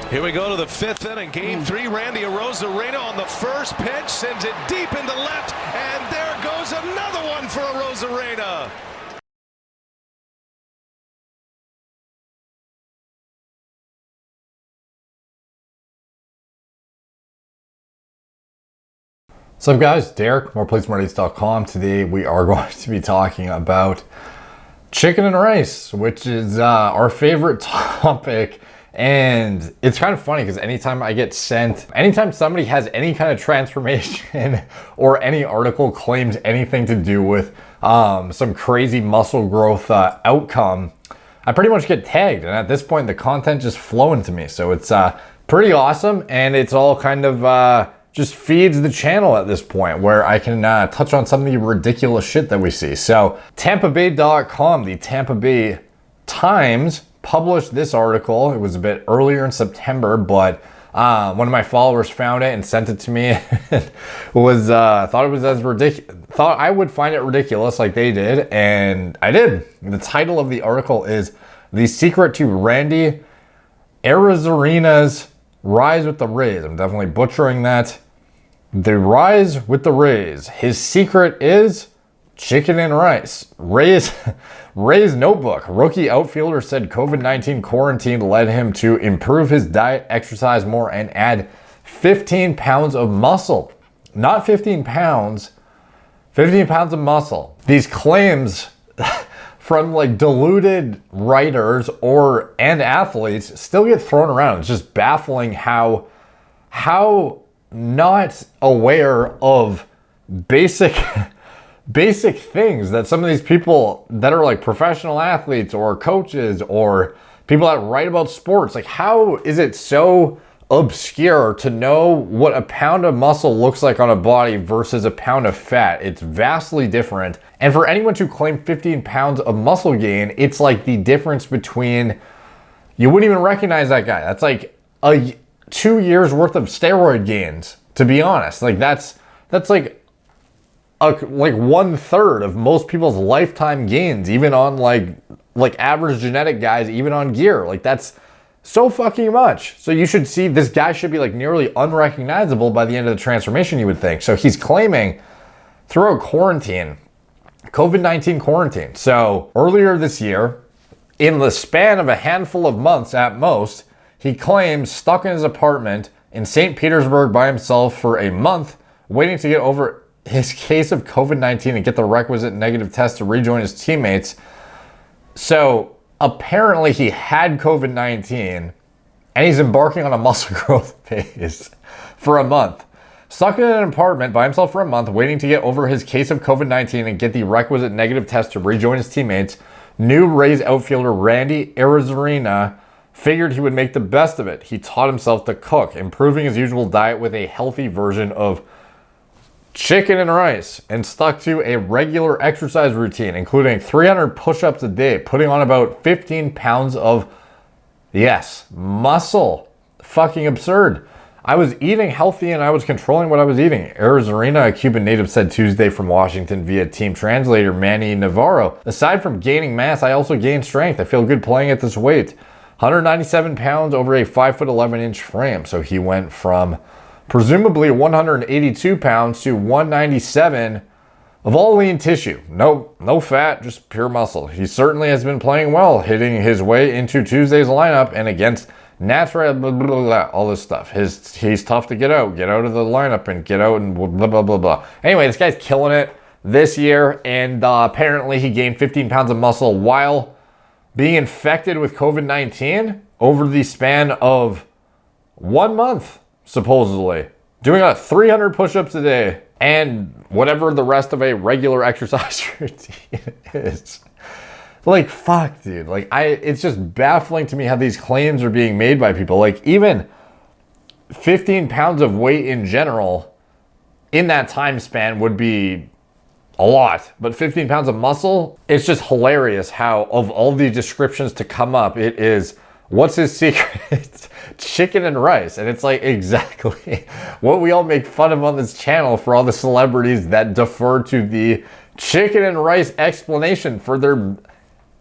Here we go to the fifth inning, game three. Randy Arozarena on the first pitch, sends it deep into left, and there goes another one for Arozarena. What's up, guys? Derek, moreplacemoredates.com. Today we are going to be talking about chicken and rice, which is our favorite topic. And it's kind of funny because anytime somebody has any kind of transformation or any article claims anything to do with some crazy muscle growth outcome, I pretty much get tagged. And at this point, the content just flowing to me. So it's pretty awesome. And it's all kind of just feeds the channel at this point where I can touch on some of the ridiculous shit that we see. So TampaBay.com, the Tampa Bay Times, published this article. It was a bit earlier in September, but one of my followers found it and sent it to me. Thought I would find it ridiculous like they did, and I did. The title of the article is "The Secret to Randy Arozarena's Rise with the Rays." I'm definitely butchering that. The rise with the Rays. His secret is chicken and rice. Ray's notebook. Rookie outfielder said COVID-19 quarantine led him to improve his diet, exercise more, and add 15 pounds of muscle. Not 15 pounds, 15 pounds of muscle. These claims from like deluded writers and athletes still get thrown around. It's just baffling how not aware of basic things that some of these people that are like professional athletes or coaches or people that write about sports, like how is it so obscure to know what a pound of muscle looks like on a body versus a pound of fat? It's vastly different. And for anyone to claim 15 pounds of muscle gain, it's like the difference between, you wouldn't even recognize that guy. That's like 2 years worth of steroid gains, to be honest. Like that's like 1/3 of most people's lifetime gains, even on like average genetic guys, even on gear. Like that's so fucking much. So you should see this guy should be like nearly unrecognizable by the end of the transformation, you would think. So he's claiming throughout quarantine, COVID-19 quarantine. So earlier this year, in the span of a handful of months at most, he claims stuck in his apartment in St. Petersburg by himself for a month, waiting to get over his case of COVID-19 and get the requisite negative test to rejoin his teammates. So apparently he had COVID-19 and he's embarking on a muscle growth phase for a month. Stuck in an apartment by himself for a month, waiting to get over his case of COVID-19 and get the requisite negative test to rejoin his teammates, new Rays outfielder Randy Arozarena figured he would make the best of it. He taught himself to cook, improving his usual diet with a healthy version of chicken and rice, and stuck to a regular exercise routine, including 300 push-ups a day, putting on about 15 pounds of, muscle. Fucking absurd. I was eating healthy and I was controlling what I was eating. Arozarena, a Cuban native, said Tuesday from Washington via team translator Manny Navarro. Aside from gaining mass, I also gained strength. I feel good playing at this weight. 197 pounds over a 5'11" frame. So he went from presumably 182 pounds to 197 of all lean tissue. No fat, just pure muscle. He certainly has been playing well, hitting his way into Tuesday's lineup and against natural, blah, blah, blah, blah, all this stuff. He's tough to get out of the lineup and get out and blah, blah, blah, blah. Anyway, this guy's killing it this year, and apparently he gained 15 pounds of muscle while being infected with COVID-19 over the span of 1 month. Supposedly doing 300 push-ups a day and whatever the rest of a regular exercise routine is. Like, fuck, dude. Like, it's just baffling to me how these claims are being made by people. Like, even 15 pounds of weight in general in that time span would be a lot, but 15 pounds of muscle, it's just hilarious how of all the descriptions to come up, it is, what's his secret? Chicken and rice. And it's like exactly what we all make fun of on this channel for all the celebrities that defer to the chicken and rice explanation for their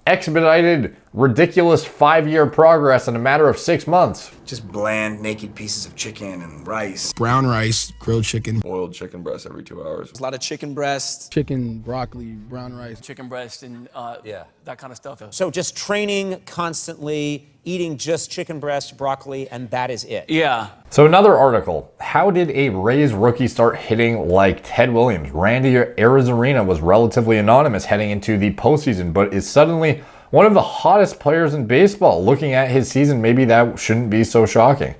expedited ridiculous 5-year progress in a matter of 6 months. Just bland, naked pieces of chicken and rice. Brown rice, grilled chicken. Boiled chicken breast every 2 hours. A lot of chicken breast. Chicken, broccoli, brown rice. Chicken breast and that kind of stuff. So just training constantly, eating just chicken breast, broccoli, and that is it. Yeah. So another article, how did a Rays rookie start hitting like Ted Williams? Randy Arozarena was relatively anonymous heading into the postseason, but is suddenly one of the hottest players in baseball. Looking at his season, maybe that shouldn't be so shocking.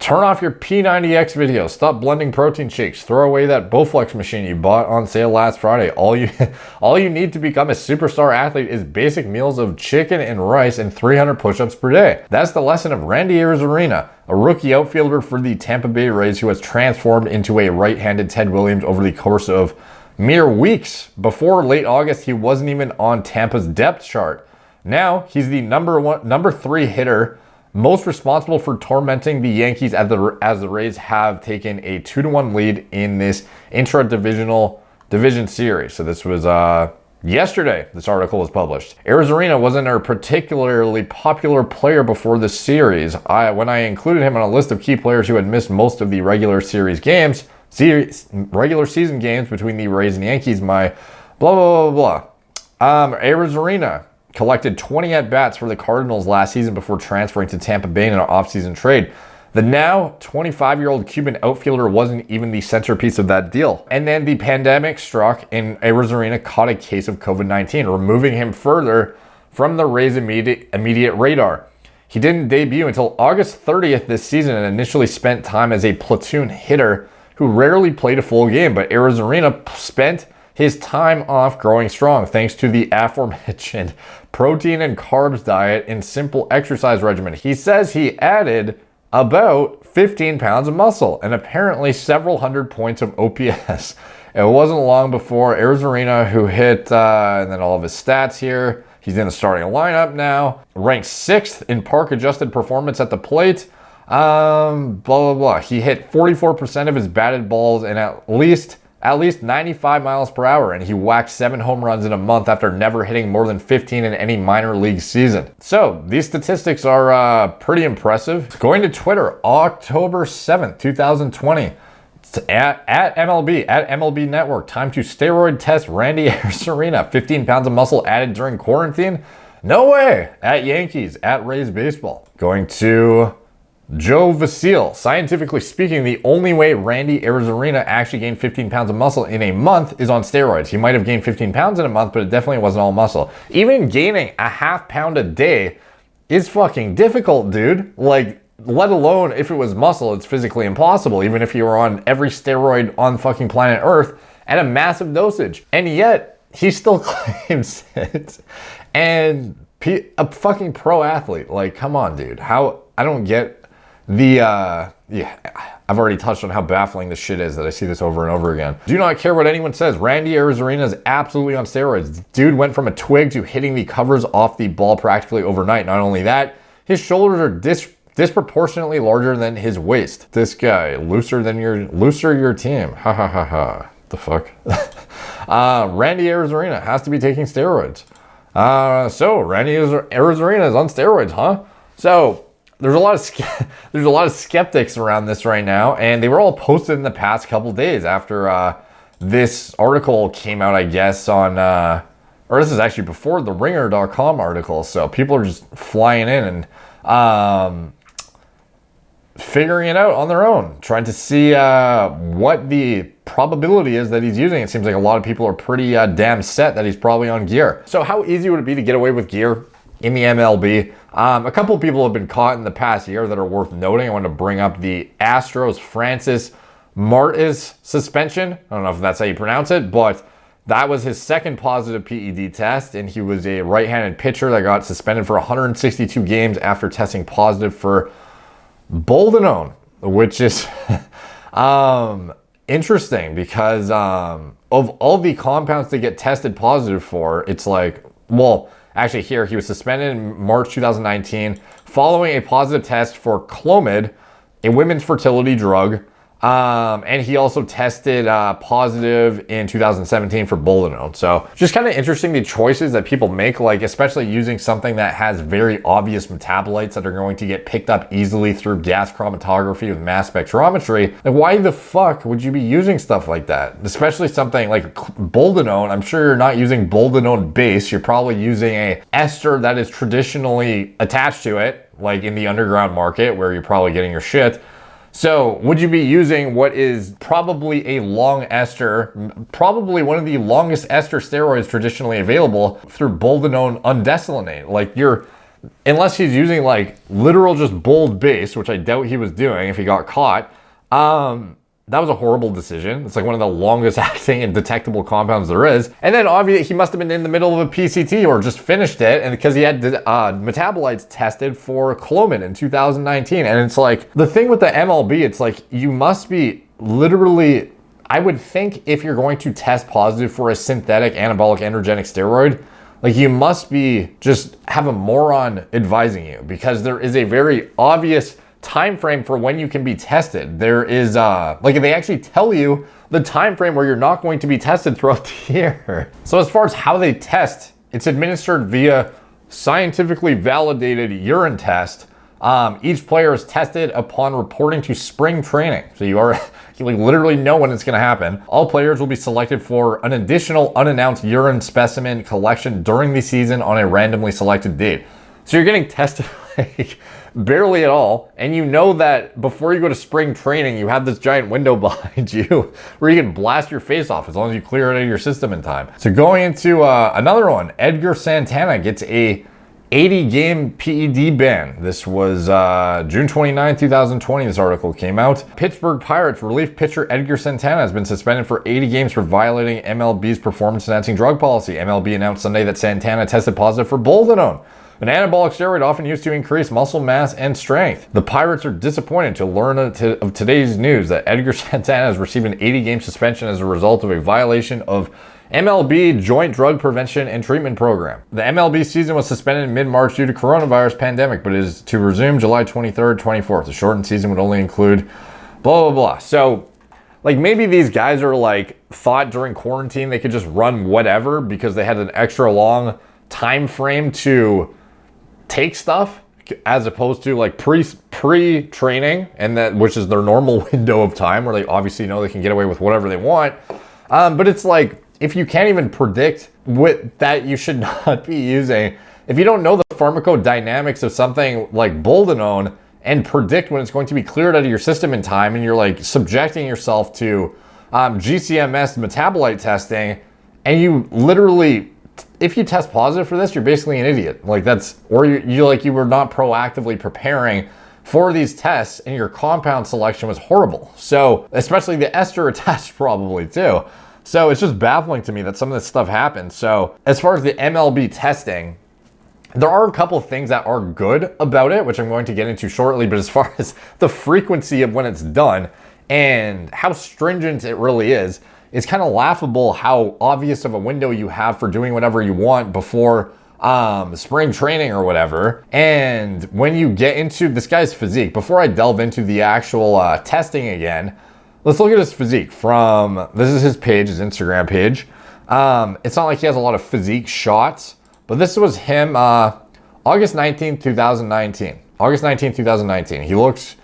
Turn off your P90X videos. Stop blending protein shakes. Throw away that Bowflex machine you bought on sale last Friday. All you need to become a superstar athlete is basic meals of chicken and rice and 300 push-ups per day. That's the lesson of Randy Arozarena, a rookie outfielder for the Tampa Bay Rays who has transformed into a right-handed Ted Williams over the course of mere weeks. Before late August, he wasn't even on Tampa's depth chart. Now, he's the number 3 hitter most responsible for tormenting the Yankees as the Rays have taken a 2-1 lead in this division series. So this was yesterday, this article was published. Arozarena wasn't a particularly popular player before the series. When I included him on a list of key players who had missed most of the regular season games between the Rays and Yankees, my blah, blah, blah, blah. Arozarena collected 20 at-bats for the Cardinals last season before transferring to Tampa Bay in an offseason trade. The now 25-year-old Cuban outfielder wasn't even the centerpiece of that deal. And then the pandemic struck and Arozarena caught a case of COVID-19, removing him further from the Rays' immediate radar. He didn't debut until August 30th this season and initially spent time as a platoon hitter who rarely played a full game, but Arozarena spent his time off growing strong thanks to the aforementioned protein and carbs diet and simple exercise regimen. He says he added about 15 pounds of muscle and apparently several hundred points of OPS. It wasn't long before Arozarena, who hit, and then all of his stats here, he's in the starting lineup now, ranked 6th in park adjusted performance at the plate, blah, blah, blah. He hit 44% of his batted balls and at least 95 miles per hour, and he whacked 7 home runs in a month after never hitting more than 15 in any minor league season. So these statistics are pretty impressive. Going to Twitter, October 7th, 2020. At MLB Network, time to steroid test Randy Arozarena. 15 pounds of muscle added during quarantine? No way. At Yankees, at Rays Baseball. Going to Joe Vasile. Scientifically speaking, the only way Randy Arozarena actually gained 15 pounds of muscle in a month is on steroids. He might have gained 15 pounds in a month, but it definitely wasn't all muscle. Even gaining a half pound a day is fucking difficult, dude. Like, let alone if it was muscle, it's physically impossible, even if you were on every steroid on fucking planet Earth at a massive dosage. And yet, he still claims it. And a fucking pro athlete. Like, come on, dude. How, I don't get I've already touched on how baffling this shit is that I see this over and over again. Do not care what anyone says. Randy Arozarena is absolutely on steroids. Dude went from a twig to hitting the covers off the ball practically overnight. Not only that, his shoulders are disproportionately larger than his waist. This guy, looser your team. Ha ha ha ha. The fuck? Randy Arozarena has to be taking steroids. So Randy Arozarena is on steroids, huh? So there's a lot of skeptics around this right now, and they were all posted in the past couple days after this article came out, I guess, on or this is actually before the ringer.com article. So people are just flying in and figuring it out on their own, trying to see what the probability is that he's using. It seems like a lot of people are pretty damn set that he's probably on gear. So how easy would it be to get away with gear in the MLB? A couple of people have been caught in the past year that are worth noting. I want to bring up the Astros Francis Martis suspension. I don't know if that's how you pronounce it, but that was his second positive PED test, and he was a right-handed pitcher that got suspended for 162 games after testing positive for boldenone, which is interesting because of all the compounds to get tested positive for, it's like, well, actually here, he was suspended in March 2019 following a positive test for Clomid, a women's fertility drug. And he also tested positive in 2017 for boldenone. So just kind of interesting the choices that people make, like especially using something that has very obvious metabolites that are going to get picked up easily through gas chromatography with mass spectrometry. Like, why the fuck would you be using stuff like that? Especially something like boldenone. I'm sure you're not using boldenone base. You're probably using a ester that is traditionally attached to it, like in the underground market where you're probably getting your shit. So would you be using what is probably a long ester, probably one of the longest ester steroids traditionally available through boldenone undeslinate? Like unless he's using like literal just bold base, which I doubt he was doing if he got caught, that was a horrible decision. It's like one of the longest acting and detectable compounds there is. And then obviously he must have been in the middle of a PCT or just finished it, and because he had metabolites tested for clomid in 2019. And it's like, the thing with the MLB, it's like you must be literally, I would think if you're going to test positive for a synthetic anabolic androgenic steroid, like you must be just have a moron advising you, because there is a very obvious time frame for when you can be tested. There is like they actually tell you the time frame where you're not going to be tested throughout the year. So as far as how they test, it's administered via scientifically validated urine test. Each player is tested upon reporting to spring training. So you like literally know when it's going to happen. All players will be selected for an additional unannounced urine specimen collection during the season on a randomly selected date. So you're getting tested like barely at all, and you know that before you go to spring training, you have this giant window behind you where you can blast your face off as long as you clear it out of your system in time. So going into another one, Edgar Santana gets a 80-game PED ban. This was June 29, 2020, this article came out. Pittsburgh Pirates relief pitcher Edgar Santana has been suspended for 80 games for violating MLB's performance-enhancing drug policy. MLB announced Sunday that Santana tested positive for boldenone, an anabolic steroid often used to increase muscle mass and strength. The Pirates are disappointed to learn of today's news that Edgar Santana has received an 80-game suspension as a result of a violation of MLB Joint Drug Prevention and Treatment Program. The MLB season was suspended in mid-March due to coronavirus pandemic, but is to resume July 23rd, 24th. The shortened season would only include blah, blah, blah. So, like, maybe these guys are like, thought during quarantine they could just run whatever because they had an extra long time frame to take stuff, as opposed to like pre-training, and that, which is their normal window of time where they obviously know they can get away with whatever they want. But it's like, if you can't even predict what that you should not be using, if you don't know the pharmacodynamics of something like boldenone and predict when it's going to be cleared out of your system in time, and you're like subjecting yourself to GCMS metabolite testing, and you literally, if you test positive for this, you're basically an idiot. Like that's, or you were not proactively preparing for these tests, and your compound selection was horrible. So, especially the ester attached probably too. So it's just baffling to me that some of this stuff happens. So as far as the MLB testing, there are a couple of things that are good about it, which I'm going to get into shortly. But as far as the frequency of when it's done and how stringent it really is, it's kind of laughable how obvious of a window you have for doing whatever you want before spring training or whatever. And when you get into this guy's physique, before I delve into the actual testing again, let's look at his physique from, this is his page, his Instagram page. It's not like he has a lot of physique shots, but this was him August 19th, 2019. August 19th, 2019. He looks,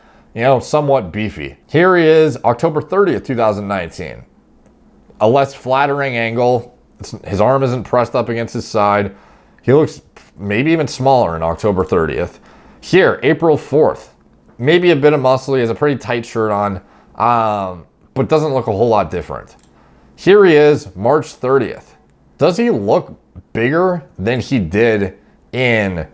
somewhat beefy. Here he is, October 30th, 2019. A less flattering angle. His arm isn't pressed up against his side. He looks maybe even smaller in October 30th. Here, April 4th. Maybe a bit of muscle. He has a pretty tight shirt on, but doesn't look a whole lot different. Here he is, March 30th. Does he look bigger than he did in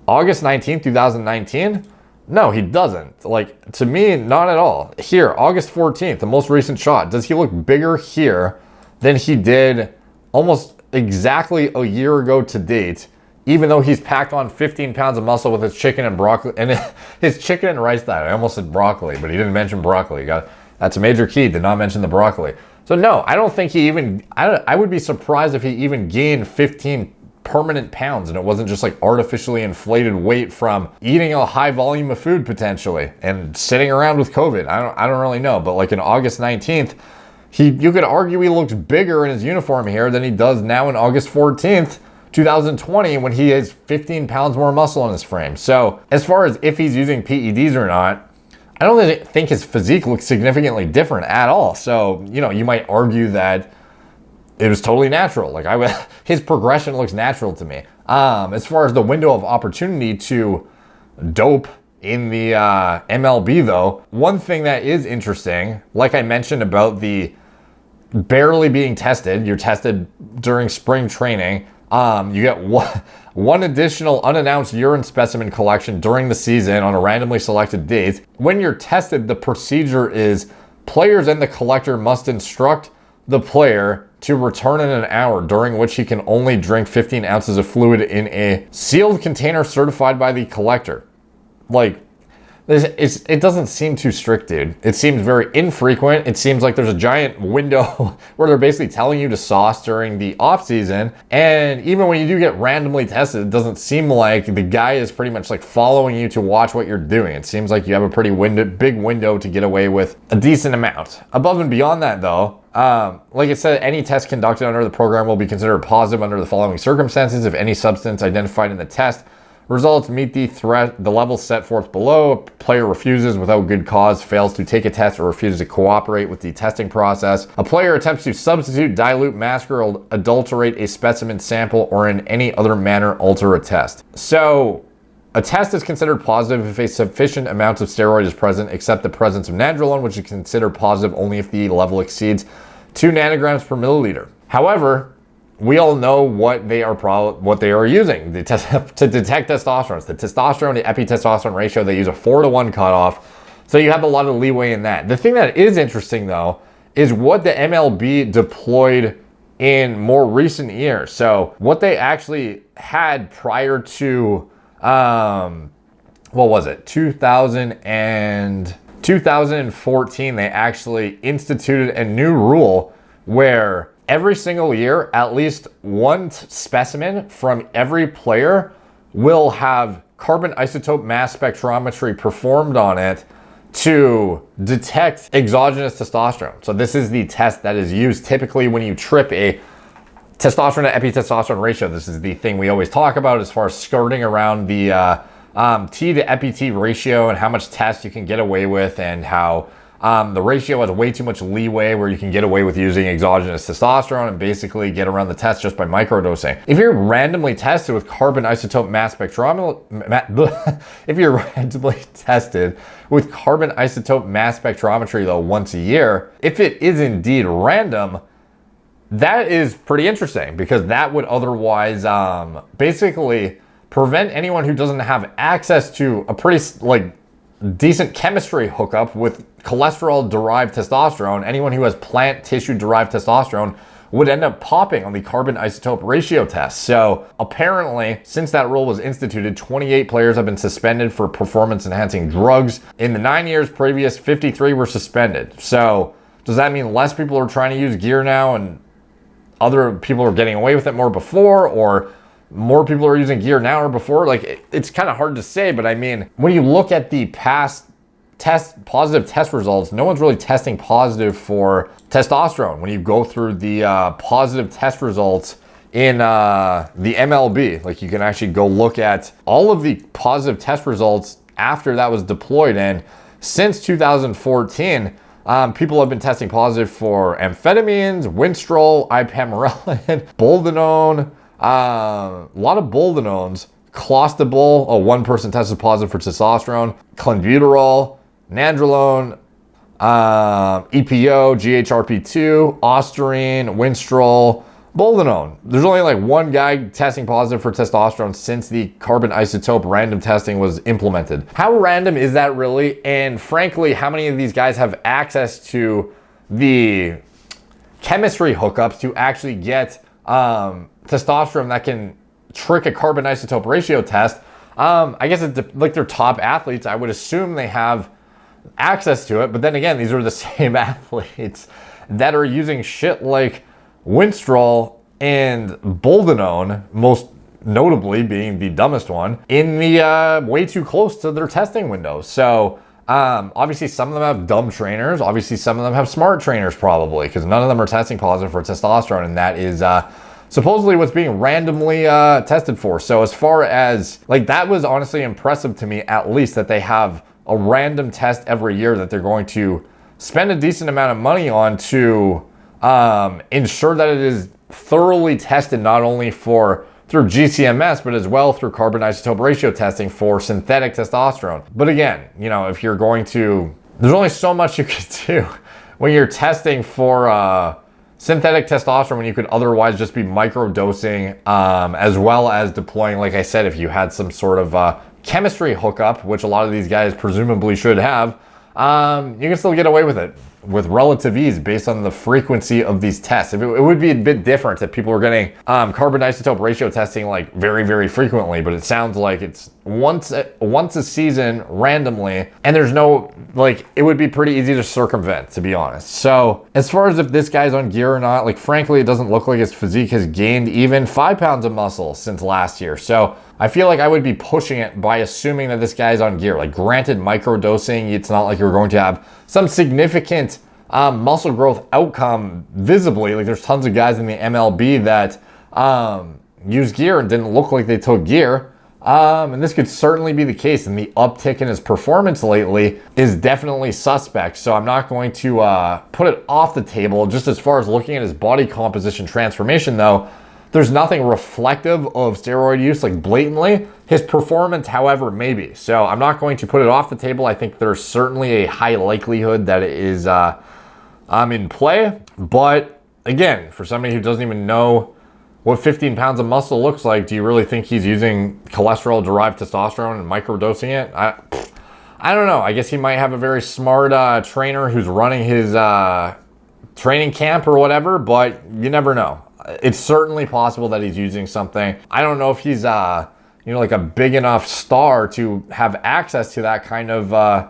August 19th, 2019? No, he doesn't. Like, to me, not at all. Here, August 14th, the most recent shot. Does he look bigger here than he did almost exactly a year ago to date, even though he's packed on 15 pounds of muscle with his chicken and broccoli, and his chicken and rice diet. I almost said broccoli, but he didn't mention broccoli. That's a major key, did not mention the broccoli. So no, I don't think he even, I would be surprised if he even gained 15 permanent pounds and it wasn't just like artificially inflated weight from eating a high volume of food potentially and sitting around with COVID. I don't really know, but like in August 19th, you could argue he looks bigger in his uniform here than he does now in August 14th, 2020, when he has 15 pounds more muscle in his frame. So as far as if he's using PEDs or not, I don't think his physique looks significantly different at all. So, you know, you might argue that it was totally natural. Like his progression looks natural to me. As far as the window of opportunity to dope in the MLB though, one thing that is interesting, like I mentioned about the barely being tested, you're tested during spring training. You get one additional unannounced urine specimen collection during the season on a randomly selected date. When you're tested, the procedure is players and the collector must instruct the player to return in an hour, during which he can only drink 15 ounces of fluid in a sealed container certified by the collector. Like, it doesn't seem too strict, dude. It seems very infrequent. It seems like there's a giant window where they're basically telling you to sauce during the off season. And even when you do get randomly tested, it doesn't seem like the guy is pretty much like following you to watch what you're doing. It seems like you have a pretty big window to get away with a decent amount. Above and beyond that though, like it said, any test conducted under the program will be considered positive under the following circumstances. If any substance identified in the test results meet the level set forth below, a player refuses without good cause, fails to take a test, or refuses to cooperate with the testing process. A player attempts to substitute, dilute, mask, or adulterate a specimen sample, or in any other manner alter a test. So a test is considered positive if a sufficient amount of steroid is present, except the presence of nandrolone, which is considered positive only if the level exceeds 2 nanograms per milliliter. However, we all know what they are using to detect testosterone. It's the testosterone to epitestosterone ratio. They use a 4-to-1 cutoff. So you have a lot of leeway in that. The thing that is interesting though, is what the MLB deployed in more recent years. So what they actually had prior to, what was it? 2014, they actually instituted a new rule where every single year, at least one specimen from every player will have carbon isotope mass spectrometry performed on it to detect exogenous testosterone. So this is the test that is used typically when you trip a testosterone to epitestosterone ratio. This is the thing we always talk about as far as skirting around the T to epi-T ratio and how much test you can get away with, and how the ratio has way too much leeway where you can get away with using exogenous testosterone and basically get around the test just by microdosing. If you're randomly tested with carbon isotope mass spectrometry, if you're randomly tested with carbon isotope mass spectrometry though once a year, if it is indeed random, that is pretty interesting, because that would otherwise basically prevent anyone who doesn't have access to a pretty decent chemistry hookup with cholesterol-derived testosterone. Anyone who has plant tissue-derived testosterone would end up popping on the carbon isotope ratio test. So apparently, since that rule was instituted, 28 players have been suspended for performance-enhancing drugs. In the 9 years previous, 53 were suspended. So does that mean less people are trying to use gear now and other people are getting away with it more before, or more people are using gear now or before? Like, it's kind of hard to say, but I mean, when you look at the past positive test results, no one's really testing positive for testosterone. When you go through the positive test results in the MLB, like, you can actually go look at all of the positive test results after that was deployed. And since 2014, people have been testing positive for amphetamines, Winstrol, ipamorelin, boldenone, a lot of boldenones, clostebol, one person tested positive for testosterone, clenbuterol, nandrolone, EPO, GHRP2, ostarine, Winstrol, boldenone. There's only like one guy testing positive for testosterone since the carbon isotope random testing was implemented. How random is that really? And frankly, how many of these guys have access to the chemistry hookups to actually get testosterone that can trick a carbon isotope ratio test? I guess it's like they're top athletes. I would assume they have access to it, but then again, these are the same athletes that are using shit like Winstrol and boldenone notably being the dumbest one, in the way too close to their testing window. So obviously some of them have dumb trainers. Obviously some of them have smart trainers probably, because none of them are testing positive for testosterone, and that is supposedly what's being randomly tested for. So as far as, like, that was honestly impressive to me, at least, that they have a random test every year that they're going to spend a decent amount of money on to ensure that it is thoroughly tested, not only through GCMS, but as well through carbon isotope ratio testing for synthetic testosterone. But again, you know, if you're going to, there's only so much you can do when you're testing for synthetic testosterone, when you could otherwise just be microdosing, as well as deploying, like I said, if you had some sort of chemistry hookup, which a lot of these guys presumably should have, you can still get away with it with relative ease based on the frequency of these tests. It would be a bit different if people were getting carbon isotope ratio testing like very, very frequently, but it sounds like it's once a season randomly, and there's no, like, it would be pretty easy to circumvent, to be honest. So as far as if this guy's on gear or not, like, frankly, it doesn't look like his physique has gained even 5 pounds of muscle since last year. So I feel like I would be pushing it by assuming that this guy's on gear. Like, granted, microdosing, it's not like you're going to have some significant muscle growth outcome visibly. Like, there's tons of guys in the MLB that use gear and didn't look like they took gear. And this could certainly be the case. And the uptick in his performance lately is definitely suspect. So I'm not going to put it off the table. Just as far as looking at his body composition transformation, though, there's nothing reflective of steroid use, like, blatantly. His performance, however, maybe. So I'm not going to put it off the table. I think there's certainly a high likelihood that it is in play. But again, for somebody who doesn't even know what 15 pounds of muscle looks like, do you really think he's using cholesterol-derived testosterone and microdosing it? I don't know. I guess he might have a very smart trainer who's running his training camp or whatever, but you never know. It's certainly possible that he's using something. I don't know if he's, like, a big enough star to have access to that kind of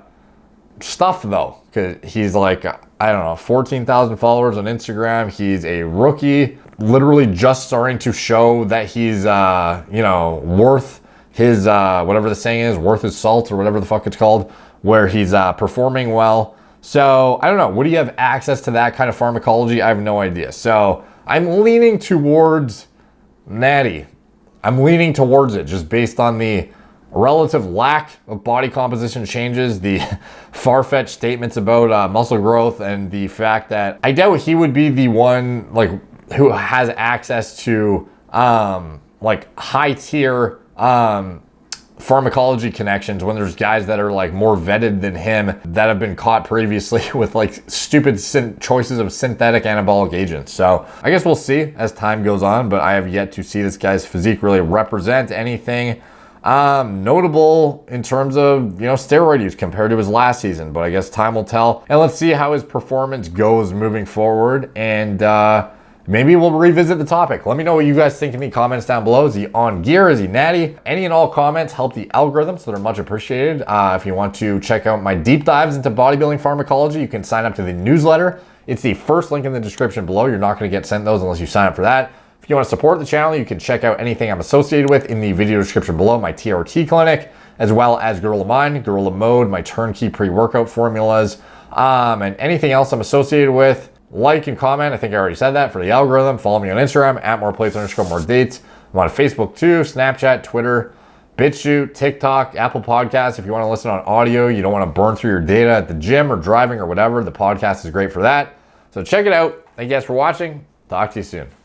stuff, though. Because he's like, I don't know, 14,000 followers on Instagram. He's a rookie, literally just starting to show that he's, worth his, whatever the saying is, worth his salt or whatever the fuck it's called, where he's performing well. So, I don't know. Would he have access to that kind of pharmacology? I have no idea. So, I'm leaning towards Natty. I'm leaning towards it just based on the relative lack of body composition changes, the far-fetched statements about muscle growth, and the fact that I doubt he would be the one, like, who has access to like, high-tier pharmacology connections when there's guys that are, like, more vetted than him that have been caught previously with, like, stupid choices of synthetic anabolic agents. So I guess we'll see as time goes on, but I have yet to see this guy's physique really represent anything notable in terms of, steroid use compared to his last season. But I guess time will tell, and let's see how his performance goes moving forward, and maybe we'll revisit the topic. Let me know what you guys think in the comments down below. Is he on gear? Is he natty? Any and all comments help the algorithm, so they're much appreciated. If you want to check out my deep dives into bodybuilding pharmacology, you can sign up to the newsletter. It's the first link in the description below. You're not going to get sent those unless you sign up for that. If you want to support the channel, you can check out anything I'm associated with in the video description below. My TRT clinic, as well as Gorilla Mind, Gorilla Mode, my turnkey pre-workout formulas, and anything else I'm associated with. Like and comment. I think I already said that for the algorithm. Follow me on Instagram at moreplates_more_dates. I'm on Facebook too, Snapchat, Twitter, BitChute, TikTok, Apple Podcasts. If you want to listen on audio, you don't want to burn through your data at the gym or driving or whatever, the podcast is great for that. So check it out. Thank you guys for watching. Talk to you soon.